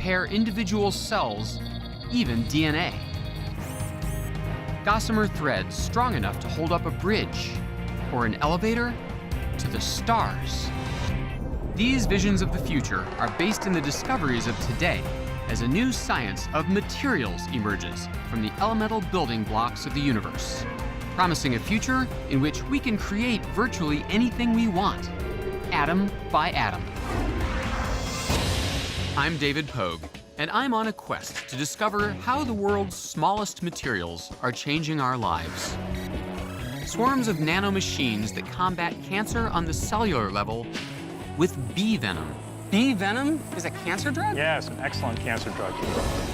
repair individual cells, even DNA. Gossamer threads strong enough to hold up a bridge or an elevator to the stars. These visions of the future are based in the discoveries of today as a new science of materials emerges from the elemental building blocks of the universe, promising a future in which we can create virtually anything we want, atom by atom. I'm David Pogue, and I'm on a quest to discover how the world's smallest materials are changing our lives. Swarms of nano machines that combat cancer on the cellular level with bee venom. Bee venom is a cancer drug? Yeah, it's an excellent cancer drug.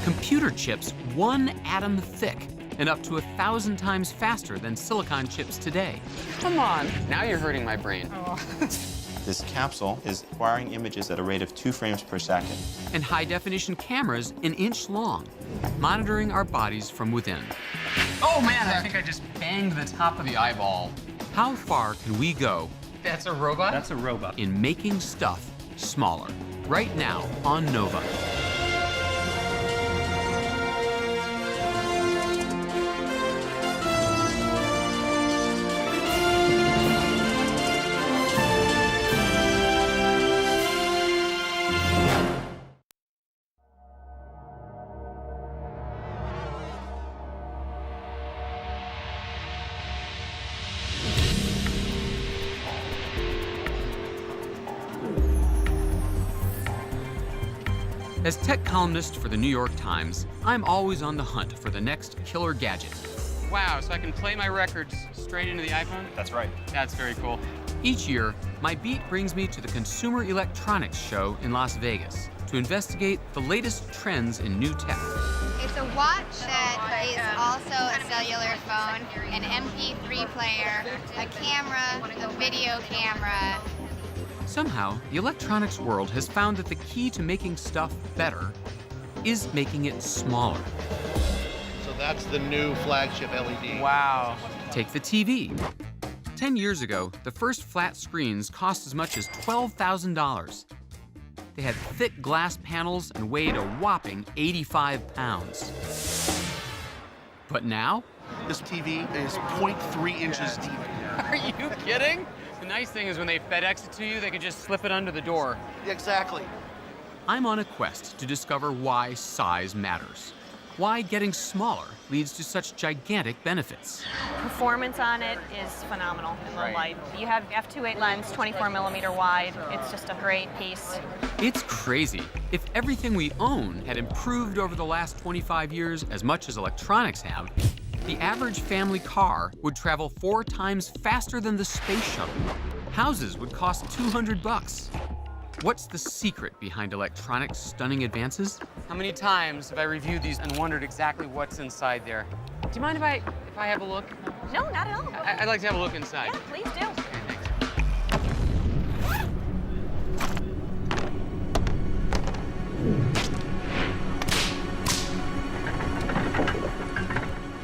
Computer chips 1 atom thick and up to 1,000 times faster than silicon chips today. Come on, now you're hurting my brain. Oh. This capsule is acquiring images at a rate of 2 frames per second. And high-definition cameras an inch long, monitoring our bodies from within. Oh man, I think I just banged the top of the eyeball. How far can we go? That's a robot? That's a robot. In making stuff smaller, right now on Nova. As tech columnist for the New York Times, I'm always on the hunt for the next killer gadget. Wow, so I can play my records straight into the iPhone? That's right. That's very cool. Each year, my beat brings me to the Consumer Electronics Show in Las Vegas to investigate the latest trends in new tech. It's a watch that is also a cellular phone, an MP3 player, a camera, a video camera. Somehow, the electronics world has found that the key to making stuff better is making it smaller. So that's the new flagship LED. Wow. Take the TV. 10 years ago, the first flat screens cost as much as $12,000. They had thick glass panels and weighed a whopping 85 pounds. But now? This TV is 0.3 inches deep. Are you kidding? The nice thing is when they FedEx it to you, they can just slip it under the door. Exactly. I'm on a quest to discover why size matters. Why getting smaller leads to such gigantic benefits. Performance on it is phenomenal in low light. You have f2.8 lens, 24mm wide. It's just a great piece. It's crazy. If everything we own had improved over the last 25 years as much as electronics have, the average family car would travel 4 times faster than the space shuttle. Houses would cost $200. What's the secret behind electronics' stunning advances? How many times have I reviewed these and wondered exactly what's inside there? Do you mind if I have a look? No, not at all. I'd like to have a look inside. Yeah, please do. Okay, thanks.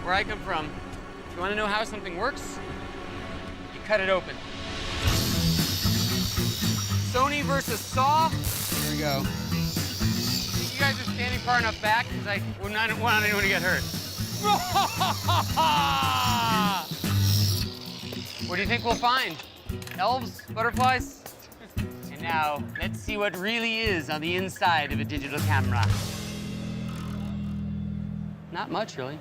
Where I come from, if you want to know how something works, you cut it open. Sony versus Saw. Here we go. You guys are standing far enough back because I don't want anyone to get hurt. What do you think we'll find? Elves? Butterflies? And now, let's see what really is on the inside of a digital camera. Not much, really.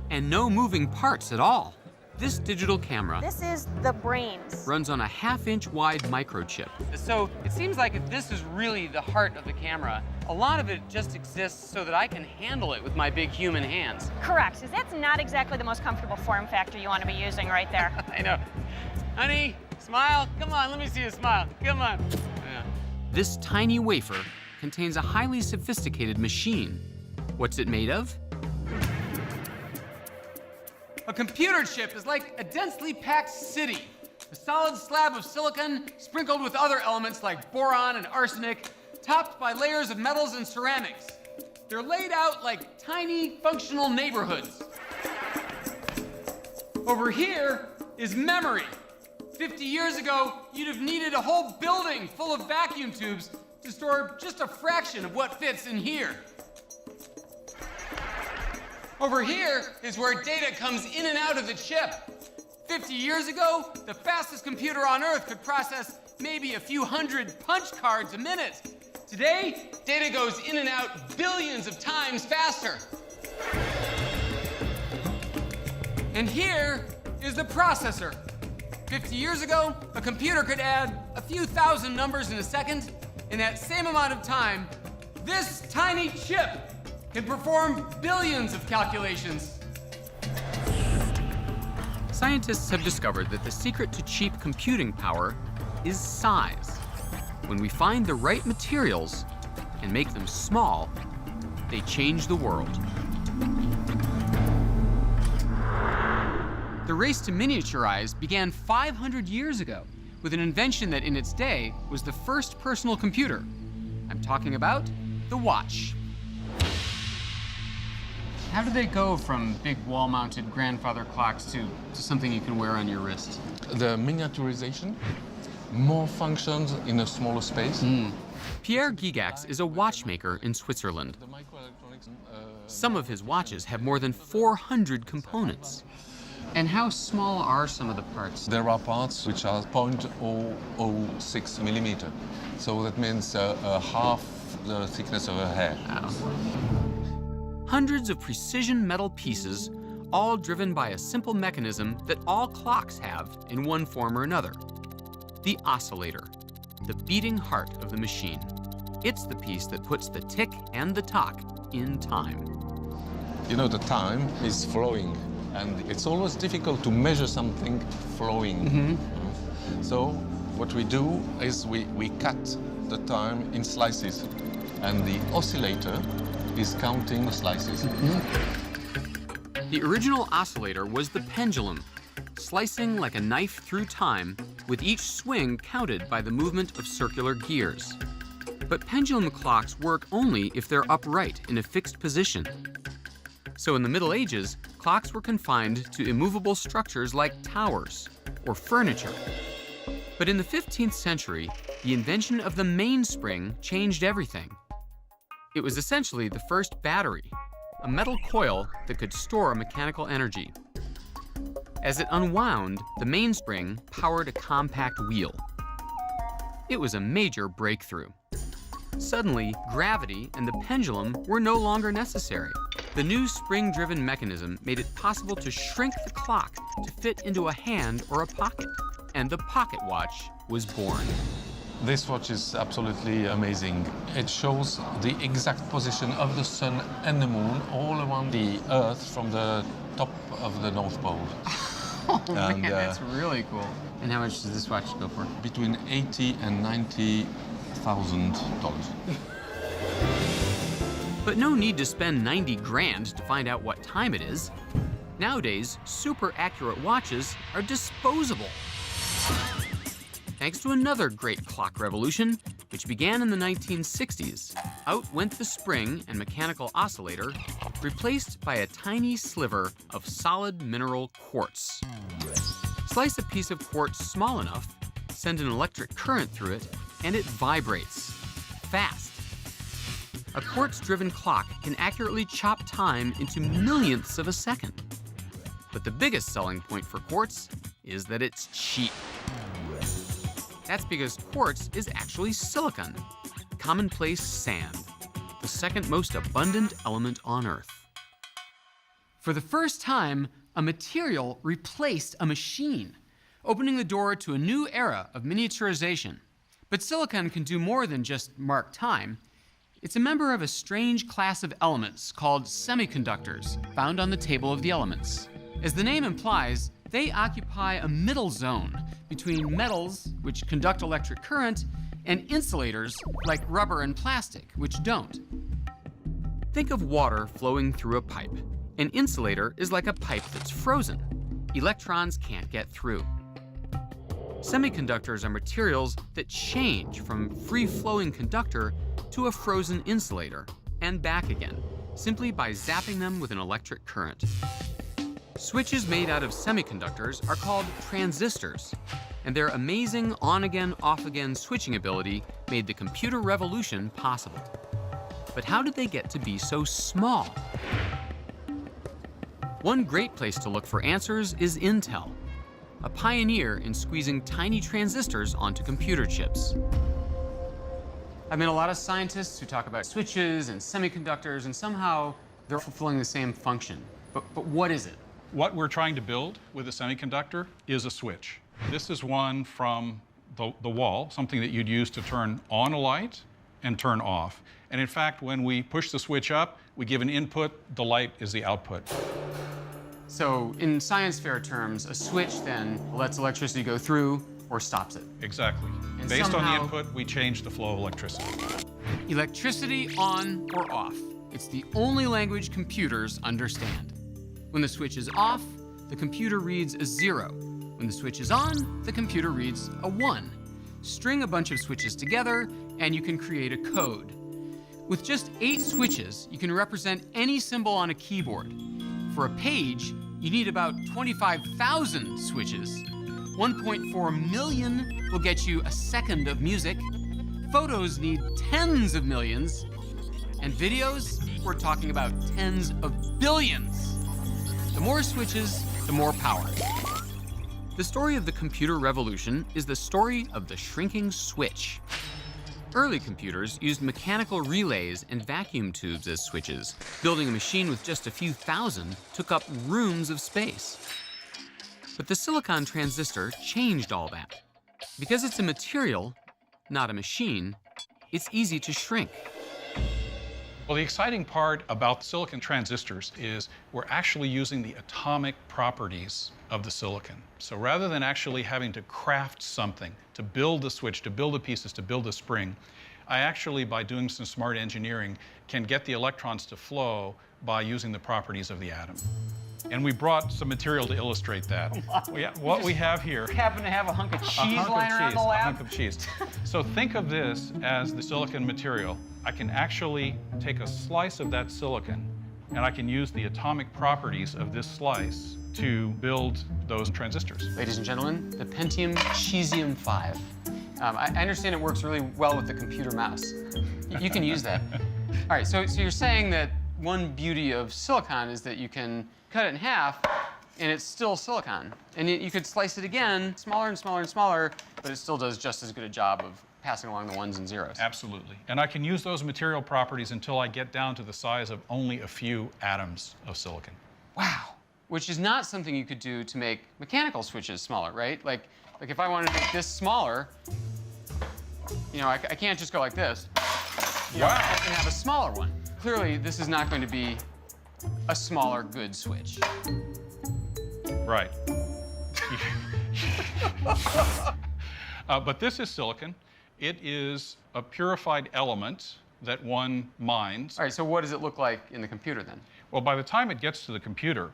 And no moving parts at all. This digital camera This is the brains. runs on a 1/2-inch wide microchip. So it seems like if this is really the heart of the camera, a lot of it just exists so that I can handle it with my big human hands. Correct, because that's not exactly the most comfortable form factor you want to be using right there. I know. Honey, smile. Come on, let me see you smile. Come on. Yeah. This tiny wafer contains a highly sophisticated machine. What's it made of? A computer chip is like a densely packed city. A solid slab of silicon sprinkled with other elements like boron and arsenic, topped by layers of metals and ceramics. They're laid out like tiny functional neighborhoods. Over here is memory. 50 years ago, you'd have needed a whole building full of vacuum tubes to store just a fraction of what fits in here. Over here is where data comes in and out of the chip. 50 years ago, the fastest computer on Earth could process maybe a few hundred punch cards a minute. Today, data goes in and out billions of times faster. And here is the processor. 50 years ago, a computer could add a few thousand numbers in a second. In that same amount of time, this tiny chip can perform billions of calculations. Scientists have discovered that the secret to cheap computing power is size. When we find the right materials and make them small, they change the world. The race to miniaturize began 500 years ago with an invention that in its day was the first personal computer. I'm talking about the watch. How do they go from big wall-mounted grandfather clocks to something you can wear on your wrist? The miniaturization, more functions in a smaller space. Pierre Gigax is a watchmaker in Switzerland. The microelectronics, Some of his watches have more than 400 components. And how small are some of the parts? there are parts which are 0.006 millimeter. So that means half the thickness of a hair. Hundreds of precision metal pieces, all driven by a simple mechanism that all clocks have in one form or another. The oscillator, the beating heart of the machine. It's the piece that puts the tick and the tock in time. You know, the time is flowing, and it's always difficult to measure something flowing. So what we do is we cut the time in slices, and the oscillator is counting the slices. The original oscillator was the pendulum, slicing like a knife through time, with each swing counted by the movement of circular gears. But pendulum clocks work only if they're upright in a fixed position. So in the Middle Ages, clocks were confined to immovable structures like towers or furniture. But in the 15th century, the invention of the mainspring changed everything. It was essentially the first battery, a metal coil that could store mechanical energy. As it unwound, the mainspring powered a compact wheel. It was a major breakthrough. Suddenly, gravity and the pendulum were no longer necessary. The new spring-driven mechanism made it possible to shrink the clock to fit into a hand or a pocket, and the pocket watch was born. This watch is absolutely amazing. It shows the exact position of the sun and the moon all around the Earth from the top of the North Pole. Oh man, that's really cool. And how much does this watch go for? Between $80,000 and $90,000. But no need to spend 90 grand to find out what time it is. Nowadays, super accurate watches are disposable. Thanks to another great clock revolution, which began in the 1960s, out went the spring and mechanical oscillator, replaced by a tiny sliver of solid mineral quartz. Slice a piece of quartz small enough, send an electric current through it, and it vibrates. Fast. A quartz-driven clock can accurately chop time into millionths of a second. But the biggest selling point for quartz is that it's cheap. That's because quartz is actually silicon, commonplace sand, the second most abundant element on Earth. For the first time, a material replaced a machine, opening the door to a new era of miniaturization. But silicon can do more than just mark time. It's a member of a strange class of elements called semiconductors, found on the table of the elements. As the name implies, they occupy a middle zone between metals, which conduct electric current, and insulators, like rubber and plastic, which don't. Think of water flowing through a pipe. An insulator is like a pipe that's frozen. Electrons can't get through. Semiconductors are materials that change from free-flowing conductor to a frozen insulator, and back again, simply by zapping them with an electric current. Switches made out of semiconductors are called transistors, and their amazing on-again, off-again switching ability made the computer revolution possible. But how did they get to be so small? One great place to look for answers is Intel, a pioneer in squeezing tiny transistors onto computer chips. I've met a lot of scientists who talk about switches and semiconductors, and somehow they're fulfilling the same function. But what is it? What we're trying to build with a semiconductor is a switch. This is one from the wall, something that you'd use to turn on a light and turn off. And in fact, when we push the switch up, we give an input, the light is the output. So in science fair terms, a switch then lets electricity go through or stops it. Exactly. And Based on the somehow- input, we change the flow of electricity. Electricity on or off. It's the only language computers understand. When the switch is off, the computer reads a 0. When the switch is on, the computer reads a 1. String a bunch of switches together, and you can create a code. With just 8 switches, you can represent any symbol on a keyboard. For a page, you need about 25,000 switches. 1.4 million will get you a second of music. Photos need tens of millions. And videos, we're talking about tens of billions. The more switches, the more power. The story of the computer revolution is the story of the shrinking switch. Early computers used mechanical relays and vacuum tubes as switches. Building a machine with just a few thousand took up rooms of space. But the silicon transistor changed all that. Because it's a material, not a machine, it's easy to shrink. Well, the exciting part about silicon transistors is we're actually using the atomic properties of the silicon. So rather than actually having to craft something to build the switch, to build the pieces, to build the spring, I actually, by doing some smart engineering, can get the electrons to flow by using the properties of the atom. And we brought some material to illustrate that. What we have here, Happen to have a hunk of cheese lying around the a lab? hunk of cheese. So think of this as the silicon material. I can actually take a slice of that silicon, and I can use the atomic properties of this slice to build those transistors. Ladies and gentlemen, the Pentium Cesium 5. I understand it works really well with the computer mouse. You can use that. All right, so you're saying that one beauty of silicon is that you can cut it in half, and it's still silicon. And you could slice it again, smaller and smaller and smaller, but it still does just as good a job of passing along the ones and zeros. Absolutely. And I can use those material properties until I get down to the size of only a few atoms of silicon. Wow. Which is not something you could do to make mechanical switches smaller, right? Like if I wanted to make this smaller, you know, I can't just go like this. You know, and have a smaller one. Clearly, this is not going to be a smaller good switch. Right. But this is silicon. It is a purified element that one mines. All right, so what does it look like in the computer then? Well, by the time it gets to the computer,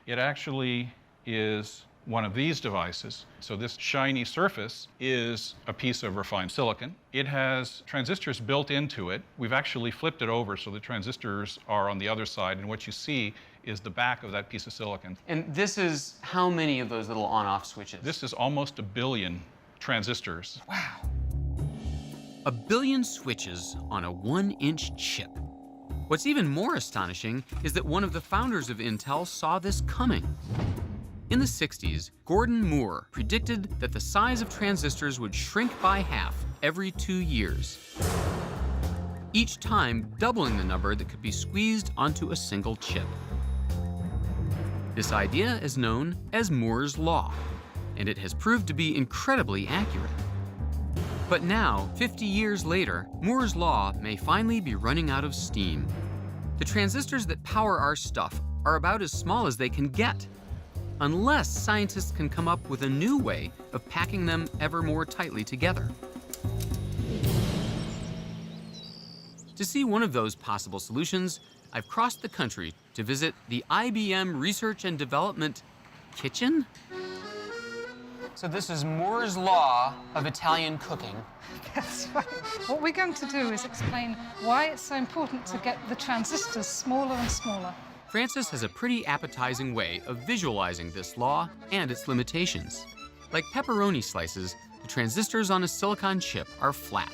it actually is one of these devices. So this shiny surface is a piece of refined silicon. It has transistors built into it. We've actually flipped it over so the transistors are on the other side, and what you see is the back of that piece of silicon. And this is how many of those little on-off switches? This is almost 1 billion transistors. Wow. 1 billion switches on a 1-inch chip. What's even more astonishing is that one of the founders of Intel saw this coming. In the 60s, Gordon Moore predicted that the size of transistors would shrink by half every 2 years, each time doubling the number that could be squeezed onto a single chip. This idea is known as Moore's Law, and it has proved to be incredibly accurate. But now, 50 years later, Moore's Law may finally be running out of steam. The transistors that power our stuff are about as small as they can get, unless scientists can come up with a new way of packing them ever more tightly together. To see one of those possible solutions, I've crossed the country to visit the IBM Research and Development Kitchen? So this is Moore's Law of Italian cooking. That's right. What we're going to do is explain why it's so important to get the transistors smaller and smaller. Francis has a pretty appetizing way of visualizing this law and its limitations. Like pepperoni slices, the transistors on a silicon chip are flat.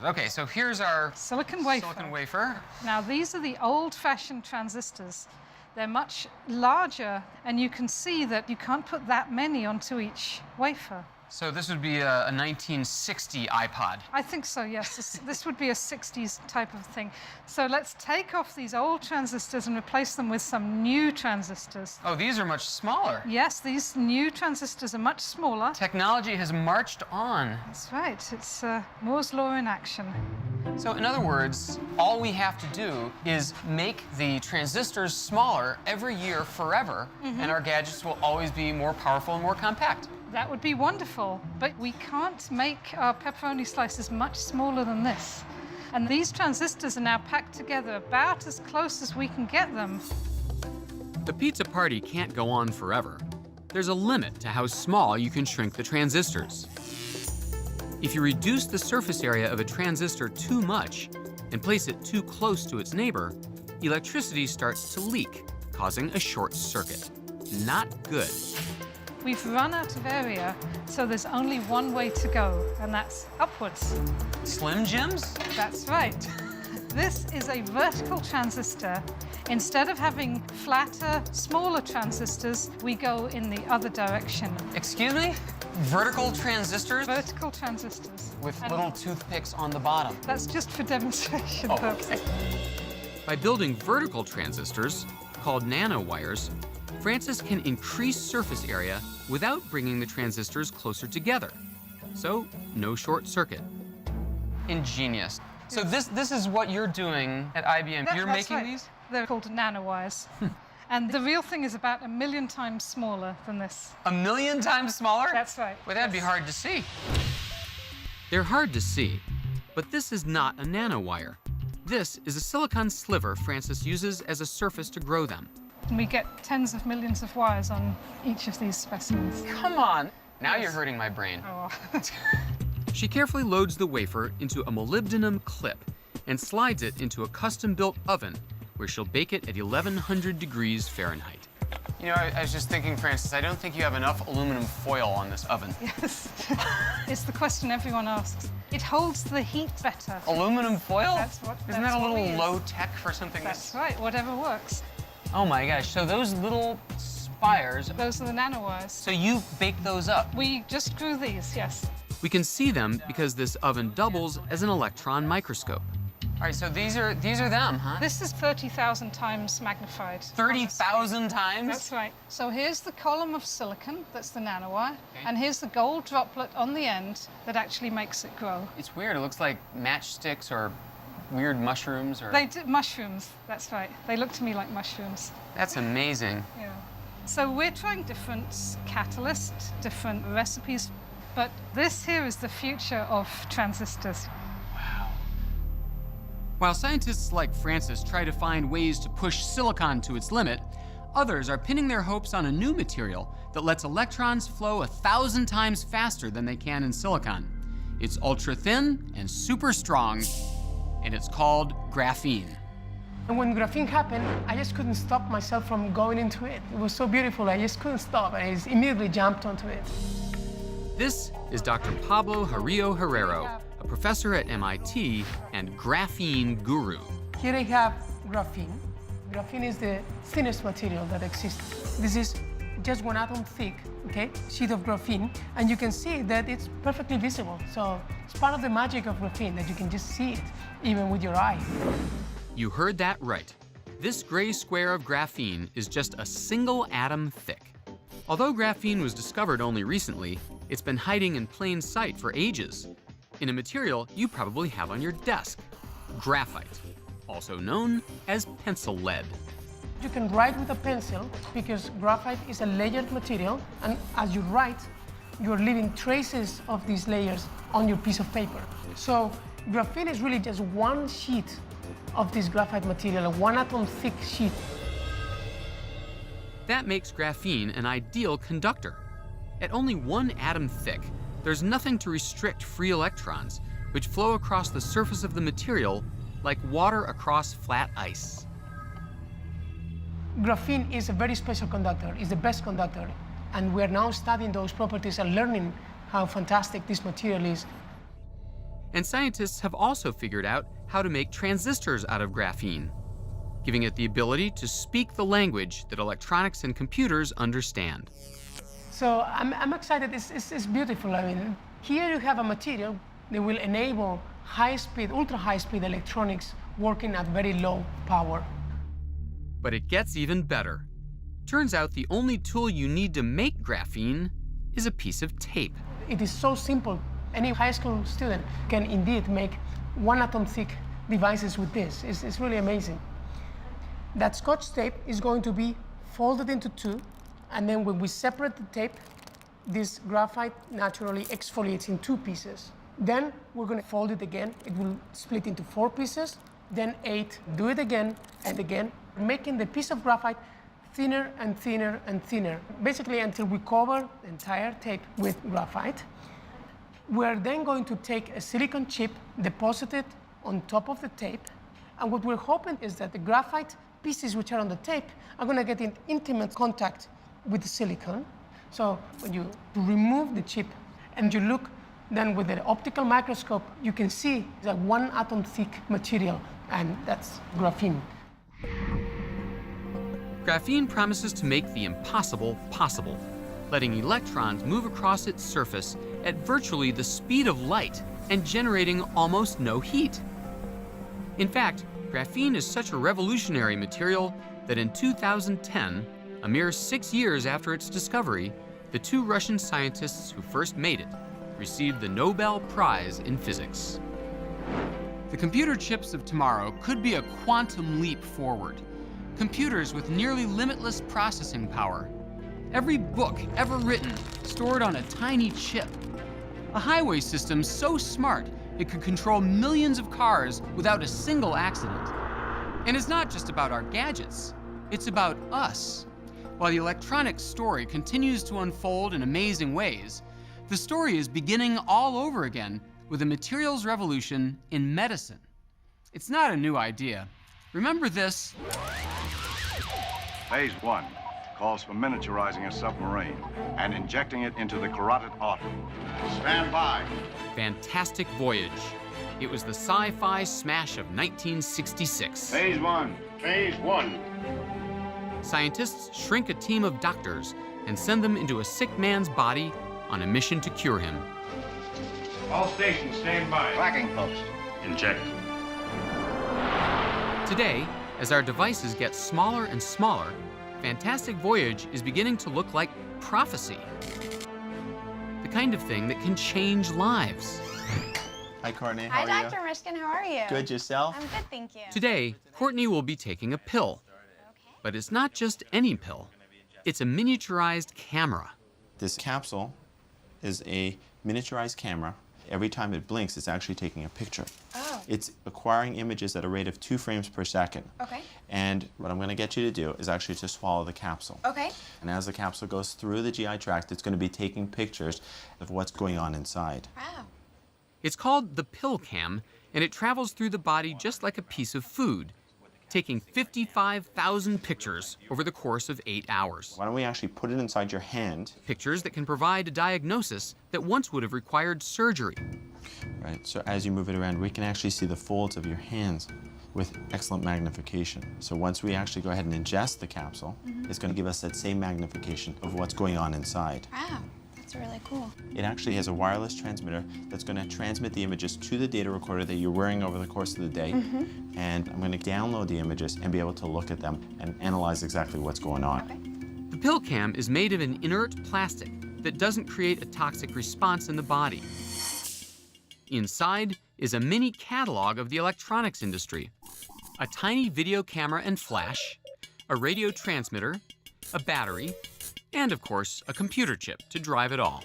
Okay, so here's our Silicon wafer. silicon wafer. Now, these are the old-fashioned transistors. They're much larger, and you can see that you can't put that many onto each wafer. So this would be a 1960 iPod. I think so, yes. This would be a 60s type of thing. So let's take off these old transistors and replace them with some new transistors. Oh, these are much smaller. Yes, these new transistors are much smaller. Technology has marched on. That's right. It's Moore's law in action. So in other words, all we have to do is make the transistors smaller every year forever, and our gadgets will always be more powerful and more compact. That would be wonderful, but we can't make our pepperoni slices much smaller than this. And these transistors are now packed together about as close as we can get them. The pizza party can't go on forever. There's a limit to how small you can shrink the transistors. If you reduce the surface area of a transistor too much and place it too close to its neighbor, electricity starts to leak, causing a short circuit. Not good. We've run out of area, so there's only one way to go, and that's upwards. Slim Jims? That's right. This is a vertical transistor. Instead of having flatter, smaller transistors, we go in the other direction. Excuse me? Vertical transistors? Vertical transistors. With And little toothpicks on the bottom. That's just for demonstration Oh, purposes. By building vertical transistors, called nanowires, Francis can increase surface area without bringing the transistors closer together. So, no short circuit. Ingenious. So this is what you're doing at IBM. You're That's making right. these? They're called nanowires. And the real thing is about 1,000,000 times smaller than this. 1,000,000 times smaller? That's right. Well, that'd be hard to see. They're hard to see, but this is not a nanowire. This is a silicon sliver Francis uses as a surface to grow them. And we get tens of millions of wires on each of these specimens. Come on. Now Yes. you're hurting my brain. Oh. She carefully loads the wafer into a molybdenum clip and slides it into a custom-built oven where she'll bake it at 1100 degrees Fahrenheit. You know, I was just thinking, Francis, I don't think you have enough aluminum foil on this oven. Yes. It's the question everyone asks. It holds the heat better. Aluminum foil? Isn't that a what we little use. low tech for something That's right, whatever works. Oh my gosh, so those little spires, Those are the nanowires. so you bake those up? We just grew these, yes. We can see them because this oven doubles as an electron microscope. All right, so these are them, huh? This is 30,000 times magnified. 30,000 times? That's right. So here's the column of silicon, that's the nanowire, and here's the gold droplet on the end that actually makes it grow. It's weird. It looks like matchsticks or weird mushrooms or... They do mushrooms, that's right. They look to me like mushrooms. That's amazing. Yeah. So we're trying different catalysts, different recipes, but this here is the future of transistors. While scientists like Francis try to find ways to push silicon to its limit, others are pinning their hopes on a new material that lets electrons flow 1,000 times faster than they can in silicon. It's ultra thin and super strong, and it's called graphene. And when graphene happened, I just couldn't stop myself from going into it. It was so beautiful, I just couldn't stop. I just immediately jumped onto it. This is Dr. Pablo Jarillo Herrero, a professor at MIT and graphene guru. Here I have graphene. Graphene is the thinnest material that exists. This is just 1 atom thick, okay, sheet of graphene, and you can see that it's perfectly visible. So it's part of the magic of graphene that you can just see it, even with your eye. You heard that right. This gray square of graphene is just a single atom thick. Although graphene was discovered only recently, it's been hiding in plain sight for ages, in a material you probably have on your desk, graphite, also known as pencil lead. You can write with a pencil because graphite is a layered material, and as you write, you're leaving traces of these layers on your piece of paper. So graphene is really just one sheet of this graphite material, a 1 atom thick sheet. That makes graphene an ideal conductor. At only 1 atom thick, there's nothing to restrict free electrons, which flow across the surface of the material like water across flat ice. Graphene is a very special conductor. It's the best conductor. And we're now studying those properties and learning how fantastic this material is. And scientists have also figured out how to make transistors out of graphene, giving it the ability to speak the language that electronics and computers understand. So I'm excited. It's beautiful. I mean, here you have a material that will enable high-speed, ultra-high-speed electronics working at very low power. But it gets even better. Turns out the only tool you need to make graphene is a piece of tape. It is so simple. Any high school student can indeed make one-atom thick devices with this. It's really amazing. That Scotch tape is going to be folded into two, and then when we separate the tape, this graphite naturally exfoliates in two pieces. Then we're going to fold it again. It will split into 4 pieces, then 8. Do it again and again, making the piece of graphite thinner and thinner and thinner, basically until we cover the entire tape with graphite. We're then going to take a silicon chip, deposit it on top of the tape, and what we're hoping is that the graphite pieces which are on the tape are going to get in intimate contact with the silicon. So when you remove the chip and you look then with the optical microscope, you can see that one-atom thick material, and that's graphene. Graphene promises to make the impossible possible, letting electrons move across its surface at virtually the speed of light and generating almost no heat. In fact, graphene is such a revolutionary material that in 2010, a mere 6 years after its discovery, the 2 Russian scientists who first made it received the Nobel Prize in Physics. The computer chips of tomorrow could be a quantum leap forward. Computers with nearly limitless processing power. Every book ever written stored on a tiny chip. A highway system so smart it could control millions of cars without a single accident. And it's not just about our gadgets, it's about us. While the electronics story continues to unfold in amazing ways, the story is beginning all over again with a materials revolution in medicine. It's not a new idea. Remember this? Phase 1 calls for miniaturizing a submarine and injecting it into the carotid artery. Stand by. Fantastic Voyage. It was the sci-fi smash of 1966. Phase 1. Phase 1. Scientists shrink a team of doctors and send them into a sick man's body on a mission to cure him. All stations stand by. Tracking post. Inject. Today, as our devices get smaller and smaller, Fantastic Voyage is beginning to look like prophecy. The kind of thing that can change lives. Hi, Courtney. How are Hi, you? Dr. Mishkin. How are you? Good. Yourself? I'm good, thank you. Today, Courtney will be taking a pill. But it's not just any pill. It's a miniaturized camera. This capsule is a miniaturized camera. Every time it blinks, it's actually taking a picture. Oh. It's acquiring images at a rate of 2 frames per second. Okay. And what I'm going to get you to do is actually to swallow the capsule. Okay. And as the capsule goes through the GI tract, it's going to be taking pictures of what's going on inside. Wow. It's called the pill cam, and it travels through the body just like a piece of food, taking 55,000 pictures over the course of 8 hours. Why don't we actually put it inside your hand? Pictures that can provide a diagnosis that once would have required surgery. Right, so as you move it around, we can actually see the folds of your hands with excellent magnification. So once we actually go ahead and ingest the capsule, it's going to give us that same magnification of what's going on inside. Wow. That's really cool. It actually has a wireless transmitter that's going to transmit the images to the data recorder that you're wearing over the course of the day. And I'm going to download the images and be able to look at them and analyze exactly what's going on. Okay. The pill cam is made of an inert plastic that doesn't create a toxic response in the body. Inside is a mini catalog of the electronics industry. A tiny video camera and flash, a radio transmitter, a battery, and of course, a computer chip to drive it all.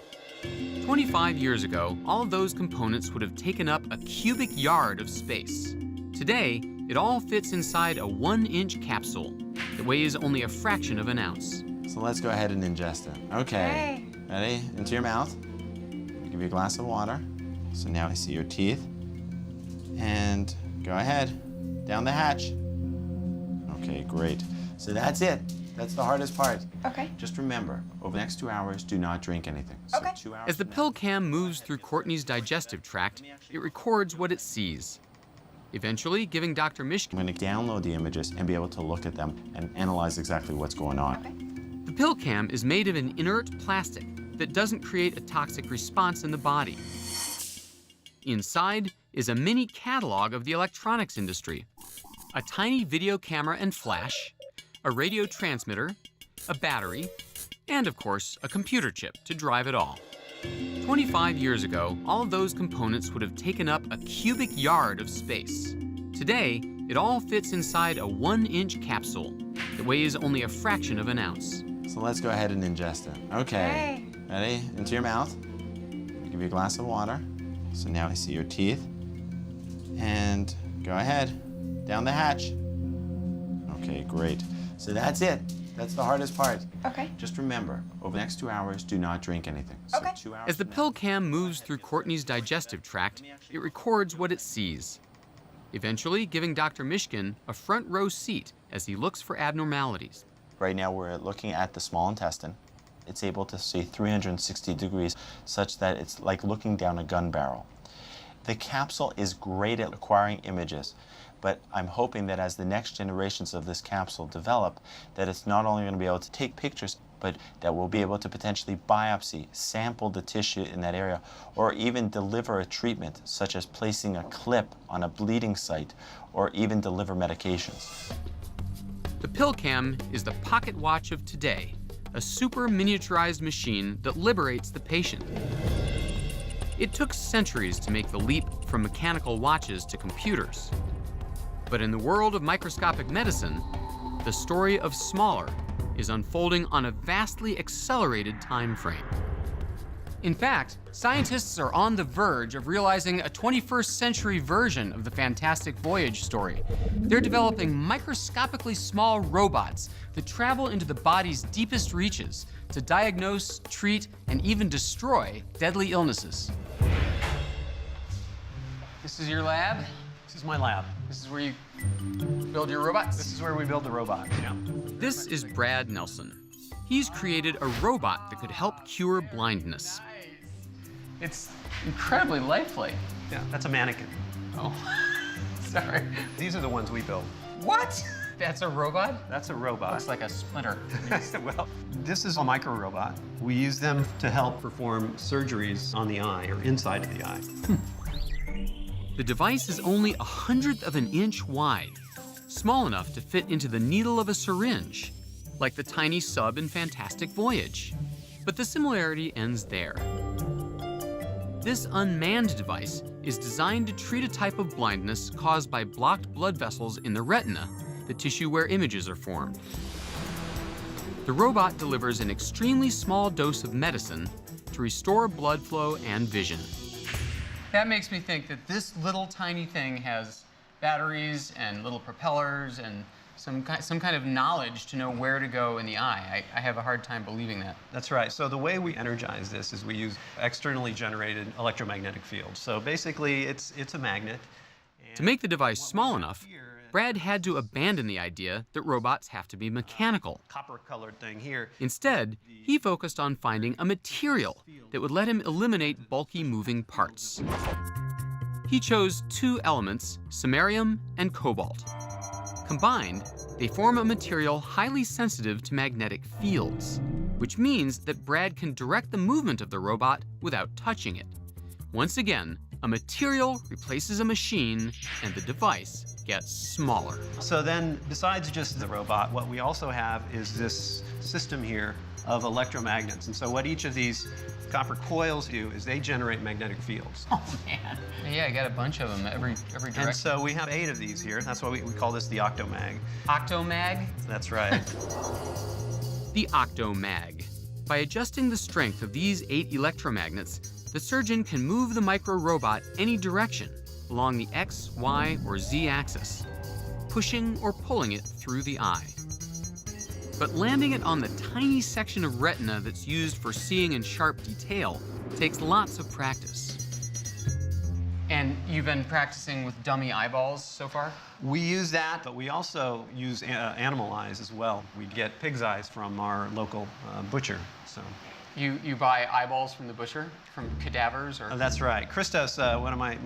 25 years ago, all of those components would have taken up a cubic yard of space. Today, it all fits inside a 1-inch capsule that weighs only a fraction of an ounce. So let's go ahead and ingest it. Okay. Ready? Into your mouth. I'll give you a glass of water. So now I see your teeth. And go ahead. Down the hatch. Okay, great. So that's it. That's the hardest part. Okay. Just remember, over the next 2 hours, do not drink anything. So Okay. 2 hours As the from now- pill cam moves through Courtney's digestive tract, it records what it sees, eventually giving Dr. Mishkin. I'm going to download the images and be able to look at them and analyze exactly what's going on. Okay. The pill cam is made of an inert plastic that doesn't create a toxic response in the body. Inside is a mini catalog of the electronics industry, a tiny video camera and flash, a radio transmitter, a battery, and of course, a computer chip to drive it all. 25 years ago, all of those components would have taken up a cubic yard of space. Today, it all fits inside a 1-inch capsule that weighs only a fraction of an ounce. So let's go ahead and ingest it. Okay. Ready? Into your mouth. Give you a glass of water. So now I see your teeth. And go ahead. Down the hatch. Okay, great. So that's it. That's the hardest part. Okay. Just remember, over the next 2 hours, do not drink anything. So Okay. 2 hours As the from now- pill cam moves through Courtney's digestive tract, it records what it sees, eventually giving Dr. Mishkin a front row seat as he looks for abnormalities. Right now we're looking at the small intestine. It's able to see 360 degrees such that it's like looking down a gun barrel. The capsule is great at acquiring images, but I'm hoping that as the next generations of this capsule develop, that it's not only going to be able to take pictures, but that we'll be able to potentially biopsy, sample the tissue in that area, or even deliver a treatment, such as placing a clip on a bleeding site, or even deliver medications. The pill cam is the pocket watch of today, a super miniaturized machine that liberates the patient. It took centuries to make the leap from mechanical watches to computers. But in the world of microscopic medicine, the story of smaller is unfolding on a vastly accelerated time frame. In fact, scientists are on the verge of realizing a 21st century version of the Fantastic Voyage story. They're developing microscopically small robots that travel into the body's deepest reaches to diagnose, treat, and even destroy deadly illnesses. This is your lab? This is my lab. This is where you build your robots? This is where we build the robot, yeah. This is Brad Nelson. He's created a robot that could help cure blindness. It's incredibly lifelike. Yeah, that's a mannequin. Oh, sorry. These are the ones we build. What? That's a robot? That's a robot. Looks like a splinter. Well, this is a micro robot. We use them to help perform surgeries on the eye or inside of the eye. The device is only 1/100th of an inch wide, small enough to fit into the needle of a syringe, like the tiny sub in Fantastic Voyage. But the similarity ends there. This unmanned device is designed to treat a type of blindness caused by blocked blood vessels in the retina, the tissue where images are formed. The robot delivers an extremely small dose of medicine to restore blood flow and vision. That makes me think that this little tiny thing has batteries and little propellers and some kind of knowledge to know where to go in the eye. I have a hard time believing that. That's right. So the way we energize this is we use externally generated electromagnetic fields. So basically, it's a magnet. To make the device small enough, Brad had to abandon the idea that robots have to be mechanical. Copper-colored thing here. Instead, he focused on finding a material that would let him eliminate bulky moving parts. He chose 2 elements, samarium and cobalt. Combined, they form a material highly sensitive to magnetic fields, which means that Brad can direct the movement of the robot without touching it. Once again, a material replaces a machine, and the device gets smaller. So then, besides just the robot, what we also have is this system here of electromagnets. And so what each of these copper coils do is they generate magnetic fields. Oh, man. Yeah, I got a bunch of them, every direction. And so we have 8 of these here. That's why we call this the Octomag. Octomag? That's right. The Octomag. By adjusting the strength of these 8 electromagnets, the surgeon can move the micro-robot any direction along the X, Y, or Z axis, pushing or pulling it through the eye. But landing it on the tiny section of retina that's used for seeing in sharp detail takes lots of practice. And you've been practicing with dummy eyeballs so far? We use that, but we also use animal eyes as well. We get pig's eyes from our local butcher. So. You buy eyeballs from the butcher, from cadavers, or? Oh, that's right. Christos, one of my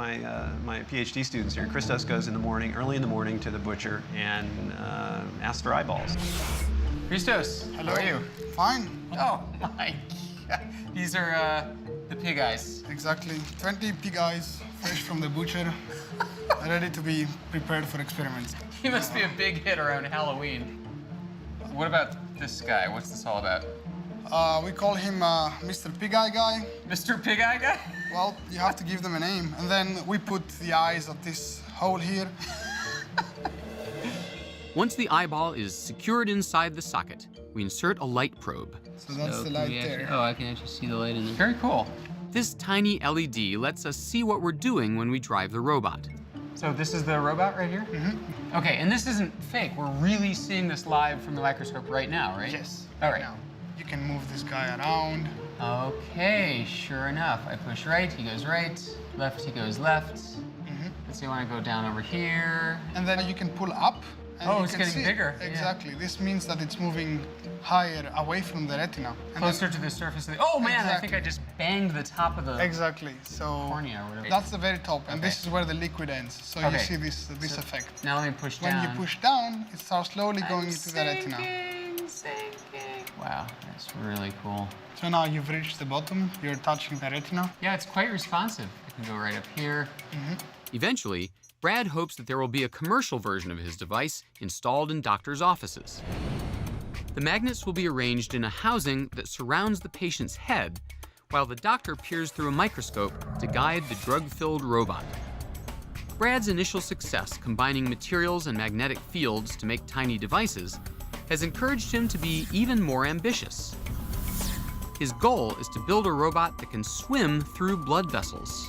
PhD students here, Christos goes in the morning, early in the morning, to the butcher and asks for eyeballs. Christos, hello. How are you? Fine. Oh my God. These are the pig eyes. Exactly. 20 pig eyes, fresh from the butcher, ready to be prepared for experiments. He must be a big hit around Halloween. What about this guy? What's this all about? We call him Mr. Pig Eye Guy. Mr. Pig Eye Guy? Well, you have to give them a name. And then we put the eyes of this hole here. Once the eyeball is secured inside the socket, we insert a light probe. So that's the light there. Oh, I can actually see the light in there. Very cool. This tiny LED lets us see what we're doing when we drive the robot. So this is the robot right here? Mm-hmm. Okay, and this isn't fake. We're really seeing this live from the microscope right now, right? Yes. All right. Now, you can move this guy around. Okay, sure enough. I push right, he goes right. Left, he goes left. Mm-hmm. Let's see, I want to go down over here. And then you can pull up. And Oh, you it's can getting see bigger. Exactly. Yeah. This means that it's moving higher away from the retina. And Closer to the surface of the... Oh, man, Exactly. I think I just banged the top of the... Exactly. So cornea or whatever. that's the very top, and Okay. this is where the liquid ends. So Okay. you see this effect. Now let me push When down. you push down, it starts slowly going into the retina. Sinking. Wow, that's really cool. So now you've reached the bottom. You're touching the retina. Yeah, it's quite responsive. I can go right up here. Mm-hmm. Eventually, Brad hopes that there will be a commercial version of his device installed in doctors' offices. The magnets will be arranged in a housing that surrounds the patient's head, while the doctor peers through a microscope to guide the drug-filled robot. Brad's initial success combining materials and magnetic fields to make tiny devices has encouraged him to be even more ambitious. His goal is to build a robot that can swim through blood vessels.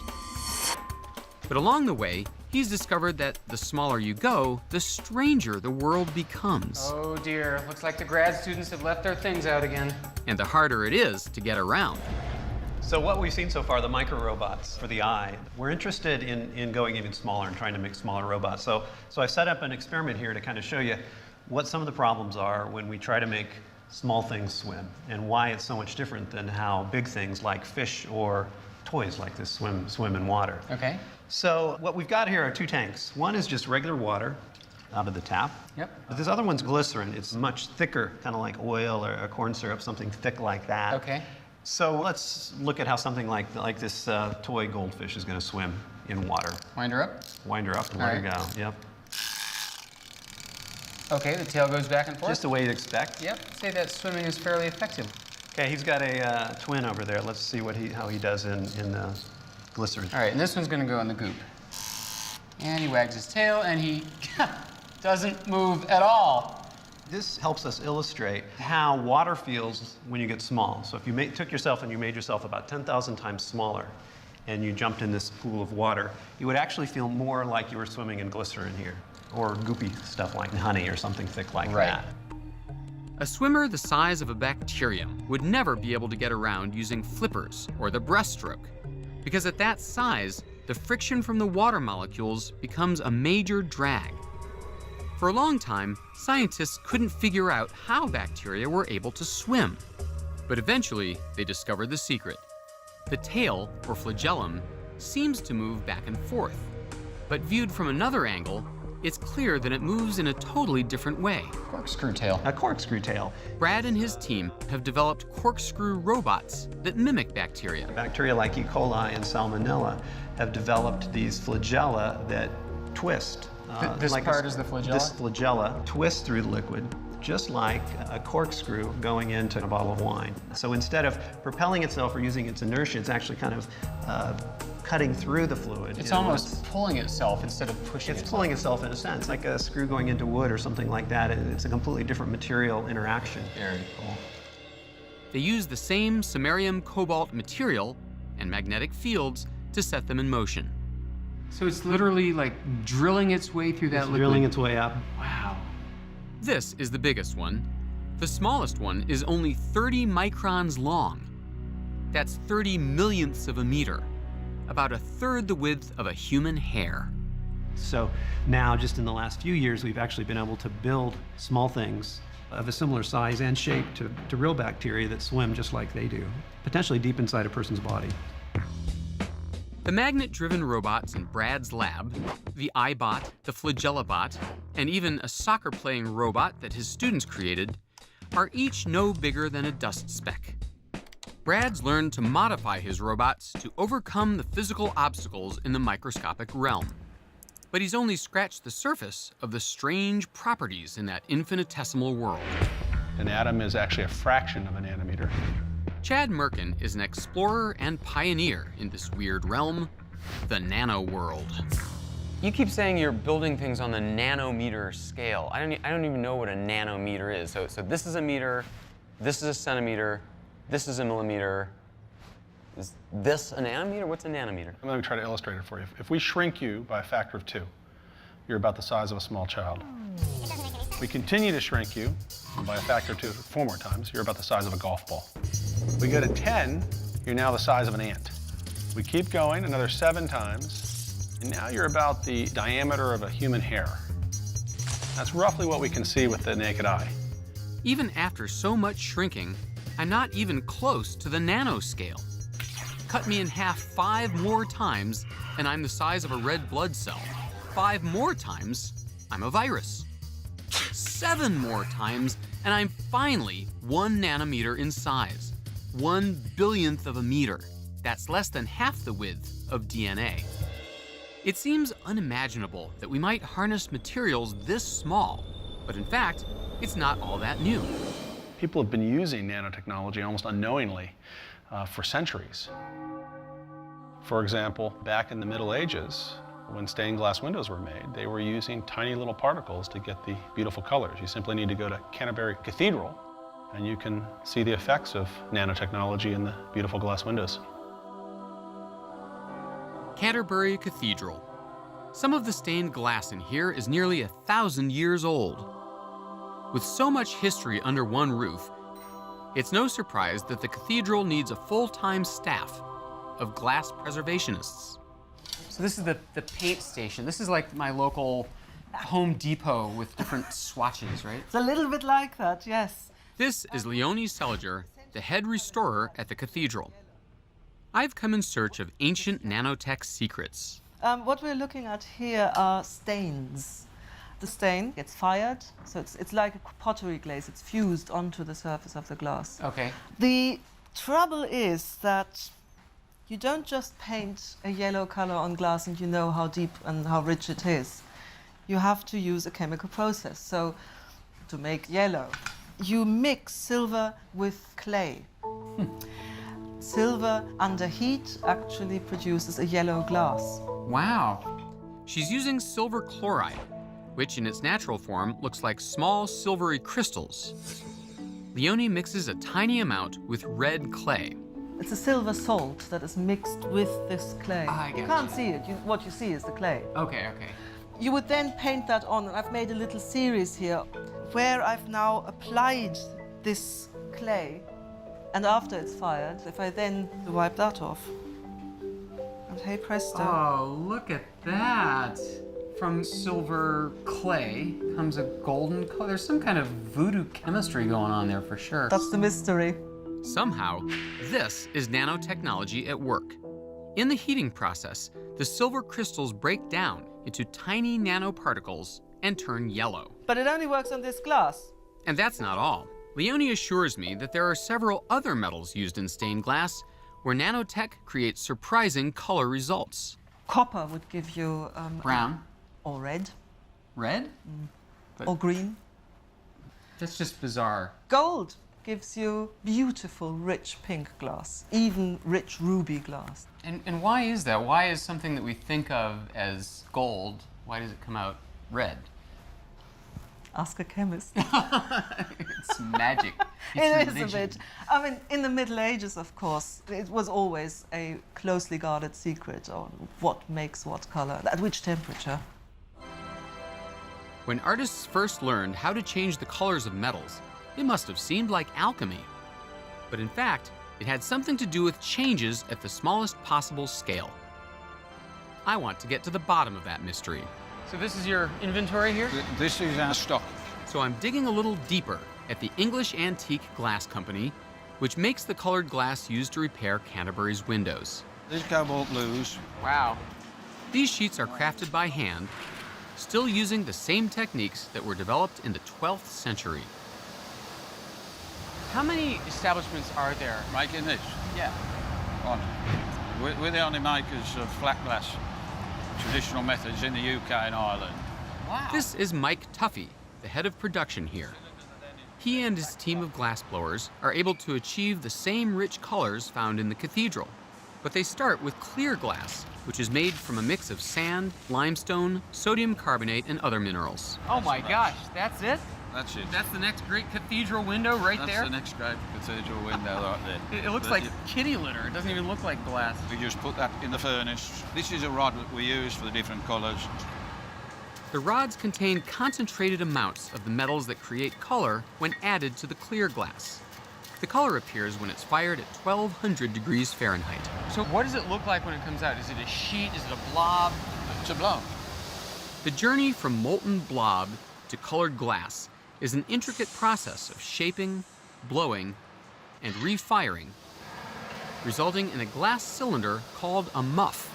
But along the way, he's discovered that the smaller you go, the stranger the world becomes. Oh dear, looks like the grad students have left their things out again. And the harder it is to get around. So what we've seen so far, the micro robots for the eye, we're interested in going even smaller and trying to make smaller robots. So I set up an experiment here to kind of show you what some of the problems are when we try to make small things swim and why it's so much different than how big things like fish or toys like this swim in water. Okay. So what we've got here are two tanks. One is just regular water out of the tap. Yep. But this other one's glycerin. It's much thicker, kind of like oil or a corn syrup, something thick like that. Okay. So let's look at how something like this toy goldfish is going to swim in water. Wind her up. Wind her up and All let her right. go. Yep. Okay, the tail goes back and forth. Just the way you'd expect. Yep, say that swimming is fairly effective. Okay, he's got a twin over there. Let's see how he does in glycerin. All right, and this one's gonna go in the goop. And he wags his tail, and he doesn't move at all. This helps us illustrate how water feels when you get small. So if you took yourself and you made yourself about 10,000 times smaller, and you jumped in this pool of water, you would actually feel more like you were swimming in glycerin here, or goopy stuff like honey or something thick like that. A swimmer the size of a bacterium would never be able to get around using flippers or the breaststroke, because at that size, the friction from the water molecules becomes a major drag. For a long time, scientists couldn't figure out how bacteria were able to swim. But eventually, they discovered the secret. The tail, or flagellum, seems to move back and forth. But viewed from another angle, it's clear that it moves in a totally different way. Corkscrew tail. A corkscrew tail. Brad and his team have developed corkscrew robots that mimic bacteria. Bacteria like E. coli and Salmonella have developed these flagella that twist. This part is the flagella? This flagella twists through the liquid, just like a corkscrew going into a bottle of wine. So instead of propelling itself or using its inertia, it's actually kind of cutting through the fluid. It's almost pulling itself instead of pushing It's pulling itself in a sense, like a screw going into wood or something like that. It's a completely different material interaction. Very cool. They use the same samarium cobalt material and magnetic fields to set them in motion. So it's literally like drilling its way through that liquid. Drilling its way up. Wow. This is the biggest one. The smallest one is only 30 microns long. That's 30 millionths of a meter. about a third the width of a human hair. So now, just in the last few years, we've actually been able to build small things of a similar size and shape to real bacteria that swim just like they do, potentially deep inside a person's body. The magnet-driven robots in Brad's lab, the iBot, the FlagellaBot, and even a soccer-playing robot that his students created, are each no bigger than a dust speck. Brad's learned to modify his robots to overcome the physical obstacles in the microscopic realm. But he's only scratched the surface of the strange properties in that infinitesimal world. An atom is actually a fraction of a nanometer. Chad Merkin is an explorer and pioneer in this weird realm, the nano world. You keep saying you're building things on the nanometer scale. I don't even know what a nanometer is. So this is a meter, this is a centimeter, this is a millimeter. Is this a nanometer? What's a nanometer? Let me try to illustrate it for you. If we shrink you by a factor of 2, you're about the size of a small child. If we continue to shrink you by a factor of 2, 4 more times, you're about the size of a golf ball. We go to 10, you're now the size of an ant. We keep going another 7 times, and now you're about the diameter of a human hair. That's roughly what we can see with the naked eye. Even after so much shrinking, I'm not even close to the nanoscale. Cut me in half 5 more times, and I'm the size of a red blood cell. 5 more times, I'm a virus. 7 more times, and I'm finally 1 nanometer in size. 1 billionth of a meter. That's less than half the width of DNA. It seems unimaginable that we might harness materials this small, but in fact, it's not all that new. People have been using nanotechnology almost unknowingly for centuries. For example, back in the Middle Ages, when stained glass windows were made, they were using tiny little particles to get the beautiful colors. You simply need to go to Canterbury Cathedral, and you can see the effects of nanotechnology in the beautiful glass windows. Canterbury Cathedral. Some of the stained glass in here is nearly 1,000 years old. With so much history under one roof, it's no surprise that the cathedral needs a full-time staff of glass preservationists. So this is the paint station. This is like my local Home Depot with different swatches, right? It's a little bit like that, yes. This is Leonie Seliger, the head restorer at the cathedral. I've come in search of ancient nanotech secrets. What we're looking at here are stains. The stain gets fired, so it's like a pottery glaze. It's fused onto the surface of the glass. Okay. The trouble is that you don't just paint a yellow color on glass and you know how deep and how rich it is. You have to use a chemical process. So to make yellow, you mix silver with clay. Silver under heat actually produces a yellow glass. Wow. She's using silver chloride, which in its natural form looks like small silvery crystals. Leonie mixes a tiny amount with red clay. It's a silver salt that is mixed with this clay. You can't see it. What you see is the clay. Okay. You would then paint that on, and I've made a little series here where I've now applied this clay, and after it's fired, if I then wipe that off, and hey presto. Oh, look at that. From silver clay comes a golden color. There's some kind of voodoo chemistry going on there for sure. That's the mystery. Somehow, this is nanotechnology at work. In the heating process, the silver crystals break down into tiny nanoparticles and turn yellow. But it only works on this glass. And that's not all. Leonie assures me that there are several other metals used in stained glass where nanotech creates surprising color results. Copper would give you brown or red. Red? Or green. That's just bizarre. Gold gives you beautiful, rich pink glass, even rich ruby glass. And why is that? Why is something that we think of as gold, why does it come out red? Ask a chemist. It's magic. It is a bit. I mean, in the Middle Ages, of course, it was always a closely guarded secret on what makes what color, at which temperature. When artists first learned how to change the colors of metals, it must have seemed like alchemy. But in fact, it had something to do with changes at the smallest possible scale. I want to get to the bottom of that mystery. So this is your inventory here? This is our stock. So I'm digging a little deeper at the English Antique Glass Company, which makes the colored glass used to repair Canterbury's windows. These cobalt blues. Wow. These sheets are crafted by hand, still using the same techniques that were developed in the 12th century. How many establishments are there? Making this? Yeah. One. We're the only makers of flat glass, traditional methods in the UK and Ireland. Wow. This is Mike Tuffy, the head of production here. He and his team of glassblowers are able to achieve the same rich colors found in the cathedral, but they start with clear glass, which is made from a mix of sand, limestone, sodium carbonate, and other minerals. Oh my gosh, that's it? That's it. That's the next great cathedral window right That's there? the next great cathedral window right there. It looks like kitty litter. It doesn't even look like glass. We just put that in the furnace. This is a rod that we use for the different colours. The rods contain concentrated amounts of the metals that create color when added to the clear glass. The color appears when it's fired at 1200 degrees Fahrenheit. So what does it look like when it comes out? Is it a sheet? Is it a blob? It's a blob. The journey from molten blob to colored glass is an intricate process of shaping, blowing, and refiring, resulting in a glass cylinder called a muff.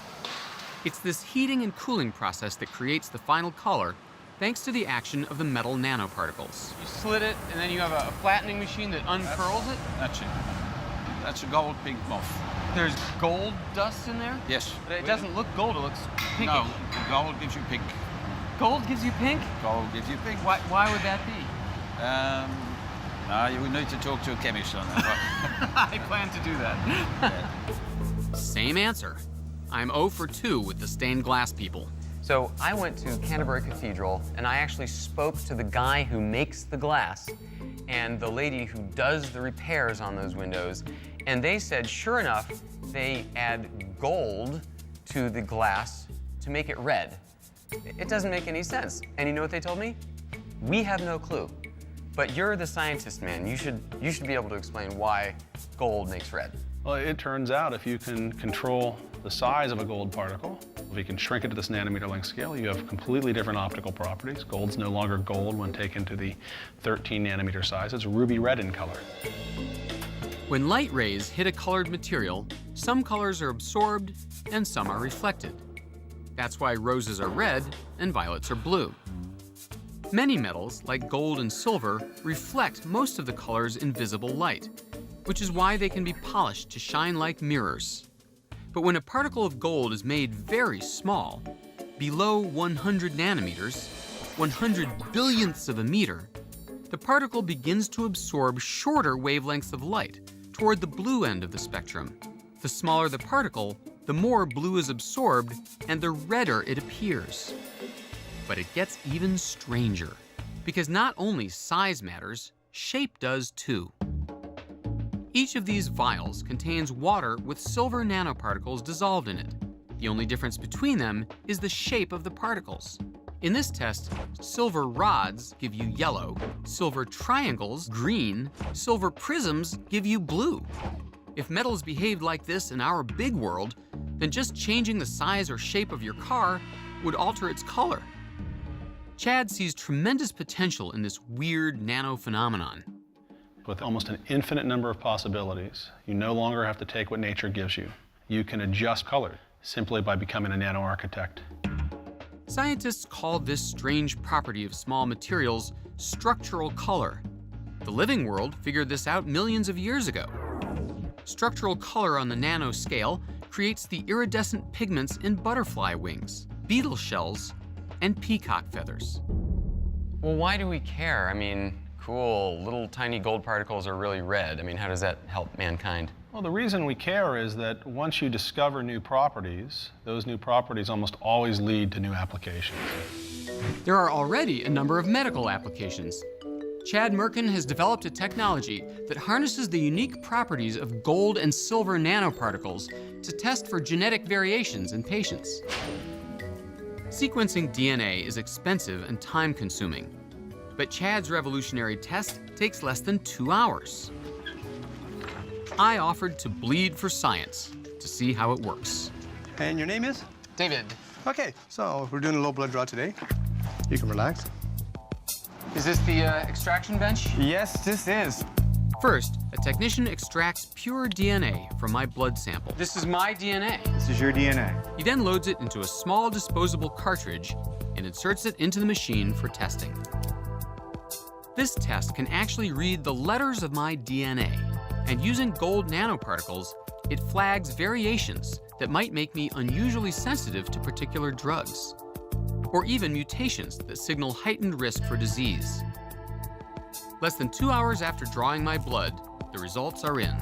It's this heating and cooling process that creates the final color, thanks to the action of the metal nanoparticles. You slit it, and then you have a flattening machine that uncurls it? That's it. That's a gold pink muff. There's gold dust in there? Yes. But it doesn't look gold, it looks pinkish. No, gold gives you pink. Gold gives you pink? Gold gives you pink. Why would that be? No, you would need to talk to a chemist on that. I plan to do that. Same answer. I'm 0 for 2 with the stained glass people. So I went to Canterbury Cathedral, and I actually spoke to the guy who makes the glass and the lady who does the repairs on those windows, and they said, sure enough, they add gold to the glass to make it red. It doesn't make any sense. And you know what they told me? We have no clue. But you're the scientist, man. You should be able to explain why gold makes red. Well, it turns out if you can control the size of a gold particle, if you can shrink it to this nanometer length scale, you have completely different optical properties. Gold's no longer gold when taken to the 13 nanometer size. It's ruby red in color. When light rays hit a colored material, some colors are absorbed and some are reflected. That's why roses are red and violets are blue. Many metals, like gold and silver, reflect most of the color's invisible light, which is why they can be polished to shine like mirrors. But when a particle of gold is made very small, below 100 nanometers, 100 billionths of a meter, the particle begins to absorb shorter wavelengths of light toward the blue end of the spectrum. The smaller the particle, the more blue is absorbed and the redder it appears. But it gets even stranger, because not only size matters, shape does too. Each of these vials contains water with silver nanoparticles dissolved in it. The only difference between them is the shape of the particles. In this test, silver rods give you yellow, silver triangles green, silver prisms give you blue. If metals behaved like this in our big world, then just changing the size or shape of your car would alter its color. Chad sees tremendous potential in this weird nano phenomenon. With almost an infinite number of possibilities, you no longer have to take what nature gives you. You can adjust color simply by becoming a nano architect. Scientists call this strange property of small materials structural color. The living world figured this out millions of years ago. Structural color on the nano scale creates the iridescent pigments in butterfly wings, beetle shells, and peacock feathers. Well, why do we care? I mean, cool, little tiny gold particles are really red. I mean, how does that help mankind? Well, the reason we care is that once you discover new properties, those new properties almost always lead to new applications. There are already a number of medical applications. Chad Merkin has developed a technology that harnesses the unique properties of gold and silver nanoparticles to test for genetic variations in patients. Sequencing DNA is expensive and time-consuming, but Chad's revolutionary test takes less than 2 hours. I offered to bleed for science to see how it works. And your name is? David. Okay, so we're doing a low blood draw today. You can relax. Is this the extraction bench? Yes, this is. First, a technician extracts pure DNA from my blood sample. This is my DNA. This is your DNA. He then loads it into a small disposable cartridge and inserts it into the machine for testing. This test can actually read the letters of my DNA, and using gold nanoparticles, it flags variations that might make me unusually sensitive to particular drugs, or even mutations that signal heightened risk for disease. Less than 2 hours after drawing my blood, the results are in.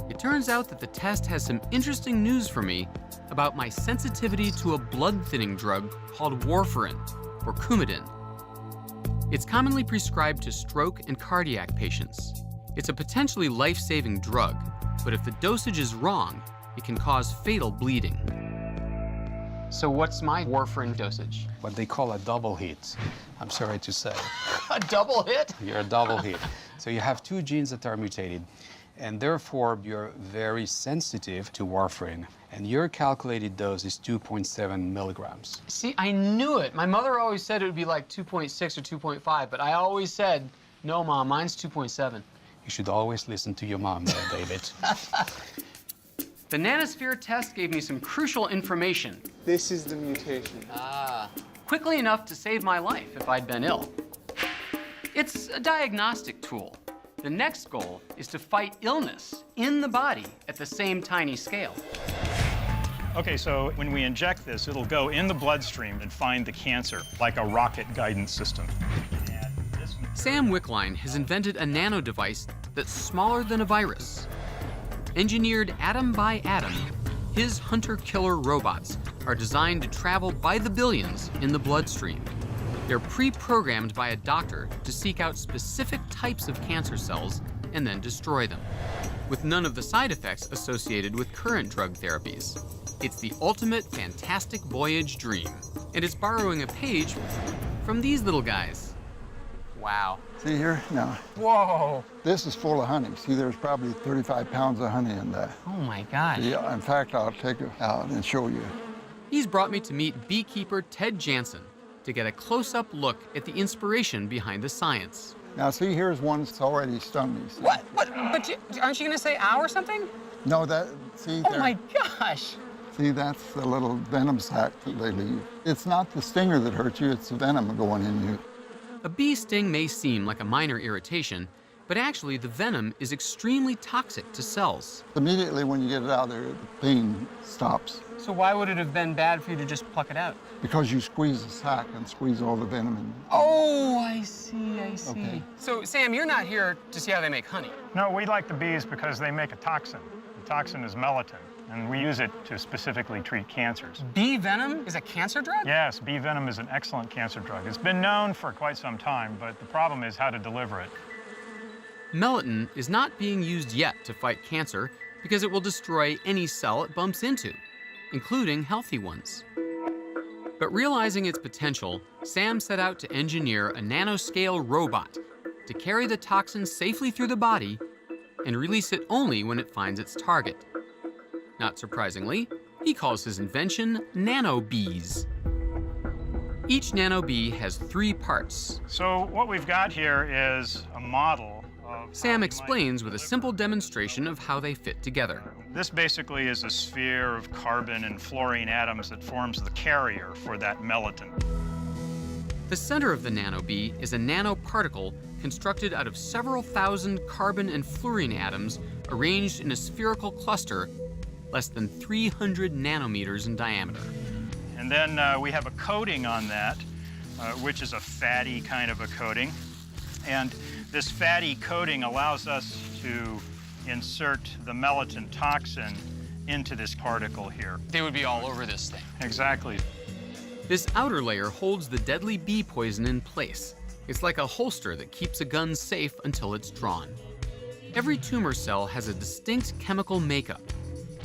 It turns out that the test has some interesting news for me about my sensitivity to a blood-thinning drug called warfarin, or Coumadin. It's commonly prescribed to stroke and cardiac patients. It's a potentially life-saving drug, but if the dosage is wrong, it can cause fatal bleeding. So what's my warfarin dosage? What they call a double hit, I'm sorry to say. A double hit? You're a double hit. So you have two genes that are mutated, and therefore you're very sensitive to warfarin. And your calculated dose is 2.7 milligrams. See, I knew it. My mother always said it would be like 2.6 or 2.5, but I always said, no, Mom, mine's 2.7. You should always listen to your mom, David. The nanosphere test gave me some crucial information. This is the mutation. Quickly enough to save my life if I'd been ill. It's a diagnostic tool. The next goal is to fight illness in the body at the same tiny scale. Okay, so when we inject this, it'll go in the bloodstream and find the cancer, like a rocket guidance system. Sam Wickline has invented a nano device that's smaller than a virus. Engineered atom by atom, his hunter-killer robots are designed to travel by the billions in the bloodstream. They're pre-programmed by a doctor to seek out specific types of cancer cells and then destroy them, with none of the side effects associated with current drug therapies. It's the ultimate fantastic voyage dream, and it's borrowing a page from these little guys. Wow. See here? Now, Whoa. this is full of honey. See, there's probably 35 pounds of honey in that. Oh my gosh. Yeah, in fact, I'll take it out and show you. He's brought me to meet beekeeper Ted Jansen to get a close-up look at the inspiration behind the science. Now, see, here's one that's already stung me. See? What? But aren't you gonna say ow or something? No, that, see, Oh my gosh. see, that's the little venom sac that they leave. It's not the stinger that hurts you, it's the venom going in you. A bee sting may seem like a minor irritation, but actually the venom is extremely toxic to cells. Immediately when you get it out of there, the pain stops. So why would it have been bad for you to just pluck it out? Because you squeeze the sac and squeeze all the venom in. Oh, I see. Okay. So, Sam, you're not here to see how they make honey. No, we like the bees because they make a toxin. The toxin is melatonin, and we use it to specifically treat cancers. Bee venom is a cancer drug? Yes, bee venom is an excellent cancer drug. It's been known for quite some time, but the problem is how to deliver it. Melatonin is not being used yet to fight cancer because it will destroy any cell it bumps into, including healthy ones. But realizing its potential, Sam set out to engineer a nanoscale robot to carry the toxin safely through the body and release it only when it finds its target. Not surprisingly, he calls his invention nano bees. Each nano bee has 3 parts. So what we've got here is a model of... Sam explains with a simple demonstration of how they fit together. This basically is a sphere of carbon and fluorine atoms that forms the carrier for that melatonin. The center of the nano bee is a nanoparticle constructed out of several thousand carbon and fluorine atoms arranged in a spherical cluster less than 300 nanometers in diameter. And then we have a coating on that, which is a fatty kind of a coating. And this fatty coating allows us to insert the melatonin toxin into this particle here. They would be all over this thing. Exactly. This outer layer holds the deadly bee poison in place. It's like a holster that keeps a gun safe until it's drawn. Every tumor cell has a distinct chemical makeup.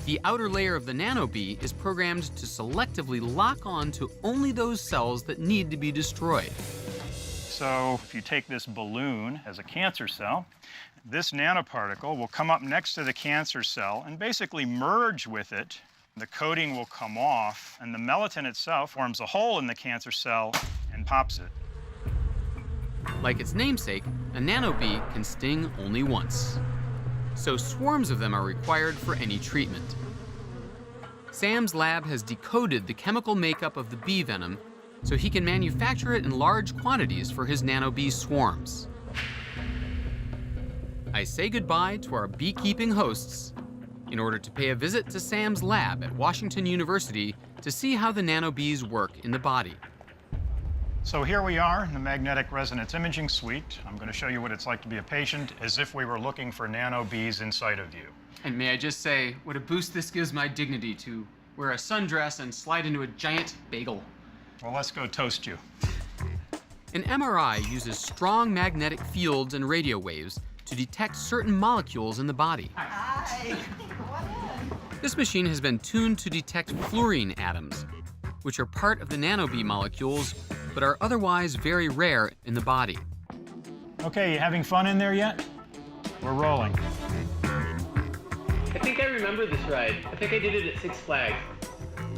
The outer layer of the nano bee is programmed to selectively lock on to only those cells that need to be destroyed. So if you take this balloon as a cancer cell, this nanoparticle will come up next to the cancer cell and basically merge with it. The coating will come off, and the melatonin itself forms a hole in the cancer cell and pops it. Like its namesake, a nanobee can sting only once. So swarms of them are required for any treatment. Sam's lab has decoded the chemical makeup of the bee venom so he can manufacture it in large quantities for his nanobee swarms. I say goodbye to our beekeeping hosts in order to pay a visit to Sam's lab at Washington University to see how the nanobees work in the body. So here we are in the magnetic resonance imaging suite. I'm going to show you what it's like to be a patient as if we were looking for nanobees inside of you. And may I just say, what a boost this gives my dignity to wear a sundress and slide into a giant bagel. Well, let's go toast you. An MRI uses strong magnetic fields and radio waves to detect certain molecules in the body. Hi. This machine has been tuned to detect fluorine atoms, which are part of the nanobee molecules, but are otherwise very rare in the body. Okay, you having fun in there yet? We're rolling. I think I remember this ride. I think I did it at Six Flags.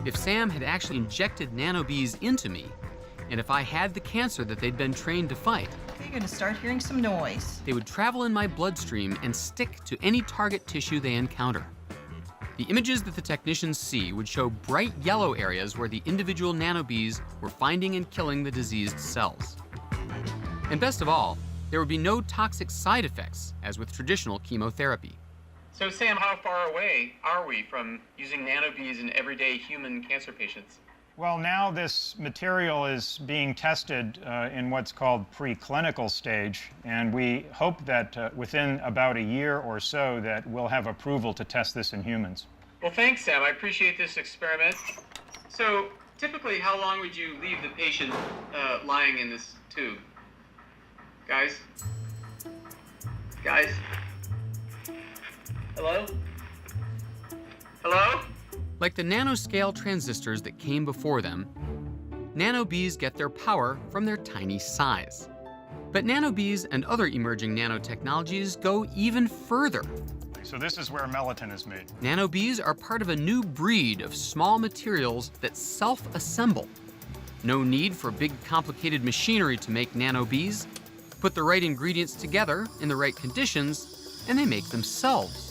If Sam had actually injected nanobees into me, and if I had the cancer that they'd been trained to fight, You're going to start hearing some noise. they would travel in my bloodstream and stick to any target tissue they encounter. The images that the technicians see would show bright yellow areas where the individual nanobees were finding and killing the diseased cells. And best of all, there would be no toxic side effects, as with traditional chemotherapy. So Sam, how far away are we from using nanobees in everyday human cancer patients? Well, now this material is being tested in what's called preclinical stage, and we hope that within about a year or so that we'll have approval to test this in humans. Well, thanks, Sam. I appreciate this experiment. So, typically, how long would you leave the patient lying in this tube? Guys? Guys? Hello? Hello? Like the nanoscale transistors that came before them, nanobees get their power from their tiny size. But nanobees and other emerging nanotechnologies go even further. So this is where melatonin is made. Nanobees are part of a new breed of small materials that self-assemble. No need for big, complicated machinery to make nanobees. Put the right ingredients together in the right conditions, and they make themselves.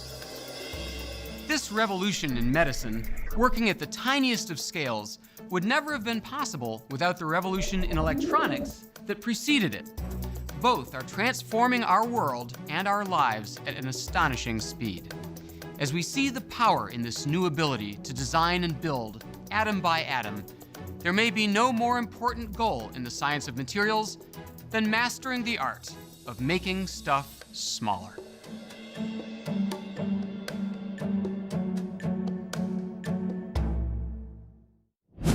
This revolution in medicine, working at the tiniest of scales, would never have been possible without the revolution in electronics that preceded it. Both are transforming our world and our lives at an astonishing speed. As we see the power in this new ability to design and build, atom by atom, there may be no more important goal in the science of materials than mastering the art of making stuff smaller.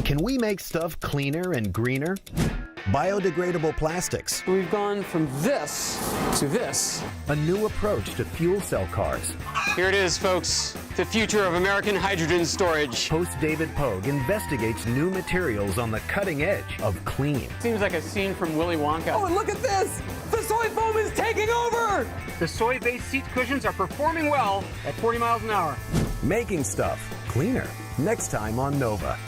Can we make stuff cleaner and greener? Biodegradable plastics. We've gone from this to this. A new approach to fuel cell cars. Here it is, folks. The future of American hydrogen storage. Host David Pogue investigates new materials on the cutting edge of clean. Seems like a scene from Willy Wonka. Oh, and look at this! The soy foam is taking over! The soy-based seat cushions are performing well at 40 miles an hour. Making stuff cleaner. Next time on Nova.